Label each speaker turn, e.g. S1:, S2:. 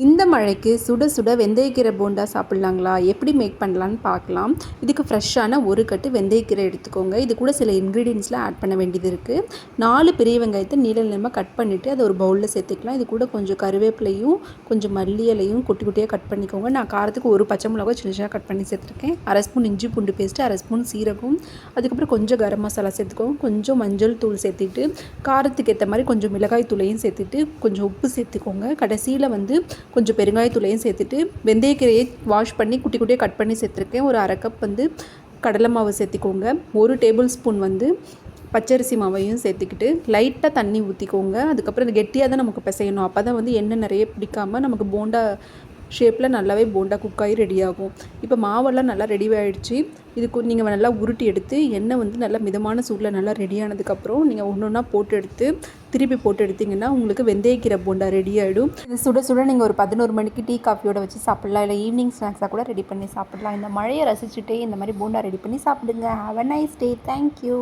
S1: இந்த மழைக்கு சுட சுட வெந்தயக்கீரை போண்டா சாப்பிட்லாங்களா? எப்படி மேக் பண்ணலான்னு பார்க்கலாம். இதுக்கு ஃப்ரெஷ்ஷான ஒரு கட்டு வெந்தயக்கீரை எடுத்துக்கோங்க. இது கூட சில இன்க்ரீடியன்ட்ஸ்லாம் ஆட் பண்ண வேண்டியது இருக்குது. 4 பெரிய வெங்காயத்தை நீள நீளமாக கட் பண்ணிவிட்டு அதை ஒரு பவுலில் சேர்த்துக்கலாம். இது கூட கொஞ்சம் கருவேப்பிலையும் கொஞ்சம் மல்லி இலையும் குட்டி குட்டியாக கட் பண்ணிக்கோங்க. நான் காரத்துக்கு ஒரு பச்சை மிளகாய் சின்ன சின்ன கட் பண்ணி சேர்த்துருக்கேன். 1/2 ஸ்பூன் இஞ்சி பூண்டு பேஸ்ட்டு, 1/2 ஸ்பூன் சீரகம், அதுக்கப்புறம் கொஞ்சம் கரம் மசாலா சேர்த்துக்கோங்க. கொஞ்சம் மஞ்சள் தூள் சேர்த்துட்டு காரத்துக்கு ஏற்ற மாதிரி கொஞ்சம் மிளகாய் தூளையும் சேர்த்துட்டு கொஞ்சம் உப்பு சேர்த்துக்கோங்க. கடைசியில் கொஞ்சம் பெருங்காயத்தூளையும் சேர்த்துட்டு வெந்தயக்கீரையை வாஷ் பண்ணி குட்டி குட்டியாக கட் பண்ணி சேர்த்துருக்கேன். ஒரு 1/2 கப் கடலை மாவு சேர்த்திக்கோங்க. 1 டேபிள் ஸ்பூன் பச்சரிசி மாவையும் சேர்த்துக்கிட்டு லைட்டாக தண்ணி ஊற்றிக்கோங்க. அதுக்கப்புறம் இது கெட்டியாக தான் நமக்கு பிசையணும். அப்போ தான் எண்ணெய் நிறைய பிடிக்காமல் நமக்கு போண்டா ஷேப்பில் நல்லாவே போண்டா குக்காகி ரெடி ஆகும். இப்போ மாவெல்லாம் நல்லா ரெடி ஆகிடுச்சு. இதுக்கு நீங்கள் நல்லா உருட்டி எடுத்து எண்ணெய் நல்லா மிதமான சூடில் நல்லா ரெடி ஆனதுக்கப்புறம் நீங்கள் ஒன்று ஒன்றா போட்டு எடுத்து திருப்பி போட்டு எடுத்திங்கன்னா உங்களுக்கு வெந்தயக்கீரை போண்டா ரெடி ஆகிடும். இது சுட சுட நீங்கள் ஒரு 11 மணிக்கு டீ காஃபியோட வச்சு சாப்பிட்லாம். இல்லை ஈவினிங் ஸ்நாக்ஸாக கூட ரெடி பண்ணி சாப்பிட்லாம். இந்த மழையை ரசிச்சுட்டே இந்த மாதிரி போண்டா ரெடி பண்ணி சாப்பிடுங்க. Have a nice day. Thank you.